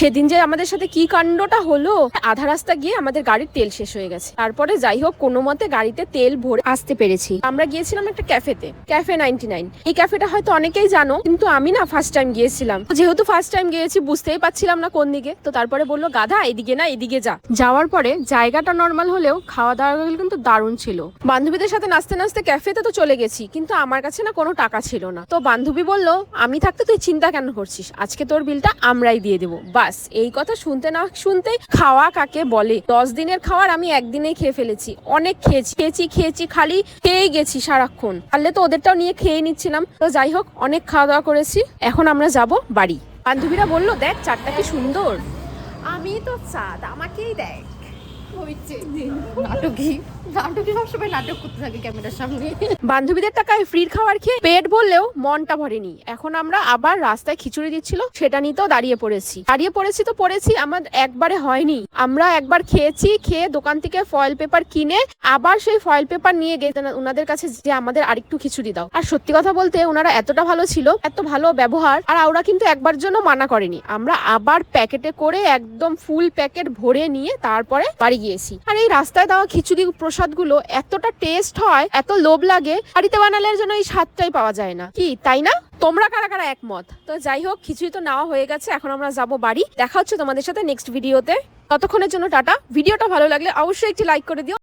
সেদিন যে আমাদের সাথে কি কাণ্ডটা হলো, আধা রাস্তা গিয়ে আমাদের গাড়ির তেল শেষ হয়ে গেছে। তারপরে যাই হোক কোনো মতে গাড়িতে তেল ভরে আসতে পেরেছি। আমরা গিয়েছিলাম একটা ক্যাফেতে, ক্যাফে 99। এই ক্যাফেটা হয়তো অনেকেই জানো, কিন্তু আমি না ফার্স্ট টাইম গিয়েছিলাম। যেহেতু ফার্স্ট টাইম গিয়েছি বুঝতেই পারছিলাম না কোন দিকে। তো তারপরে বললো গাধা এদিকে না এদিকে যা। যাওয়ার পরে জায়গাটা নর্মাল হলেও খাওয়া দাওয়া কিন্তু দারুণ ছিল। বান্ধবীদের সাথে নাচতে নাচতে ক্যাফেতে তো চলে গেছি, কিন্তু আমার কাছে না কোনো টাকা ছিল না। তো বান্ধবী বলল আমি থাকতে তুই চিন্তা কেন করছিস, আজকে তোর বিলটা আমরাই দিয়ে দেবো। বাস এই কথা শুনতে না শুনতেই খাওয়া কাকে বলে। 10 দিনের খাওয়ার আমি একদিনেই খেয়ে ফেলেছি। অনেক খেয়েছি খালি খেয়েই গেছি সারাক্ষণ। পারলে তো ওদেরটাও নিয়ে খেয়ে নিচ্ছিলাম। তো যাই হোক অনেক খাওয়া দাওয়া করেছি, এখন আমরা যাব বাড়ি। বান্ধবীরা বললো দেখ চারটা কি সুন্দর। আমি তো চাঁদ, আমাকেই দেখ। নাটকি সবসময় নাটক করতে থাকে ক্যামেরার সামনে। বান্ধবীদের টাকায় ফ্রির খাবার খেয়ে পেট ভরলেও মনটা ভরেনি। এখন আমরা আবার রাস্তায় খিচুড়ি দিচ্ছিল, সেটা নিতেও দাঁড়িয়ে পড়েছি। আমার একবারে হয়নি। আমরা একবার খেয়েছি, খেয়ে দোকান থেকে ফয়েল পেপার কিনে আবার সেই ফয়েল পেপার নিয়ে গিয়ে ওনাদের কাছে যে আমাদের আরেকটু খিচুড়ি দাও। আর সত্যি কথা বলতে ওনারা এতটা ভালো ছিল, এত ভালো ব্যবহার। আর ওরা কিন্তু একবার জন্য মানা করেনি। আমরা আবার প্যাকেটে করে একদম ফুল প্যাকেট ভরে নিয়ে তারপরে বাড়ি গিয়েছি। আর এই রাস্তায় দেওয়া খিচুড়ি প্রসাদ গুলো এতটা টেস্ট হয়, এত লোভ লাগে, বাড়িতে বানালে যেন এই স্বাদটাই পাওয়া যায় না। কি তাই না? তোমরা কারা কারা একমত? তো যাই হোক খিচুড়ি তো নেওয়া হয়ে গেছে, এখন আমরা যাব বাড়ি। দেখা হচ্ছে তোমাদের সাথে নেক্সট ভিডিওতে। ততক্ষণের জন্য টাটা। ভিডিওটা ভালো লাগলে অবশ্যই একটি লাইক করে দিও।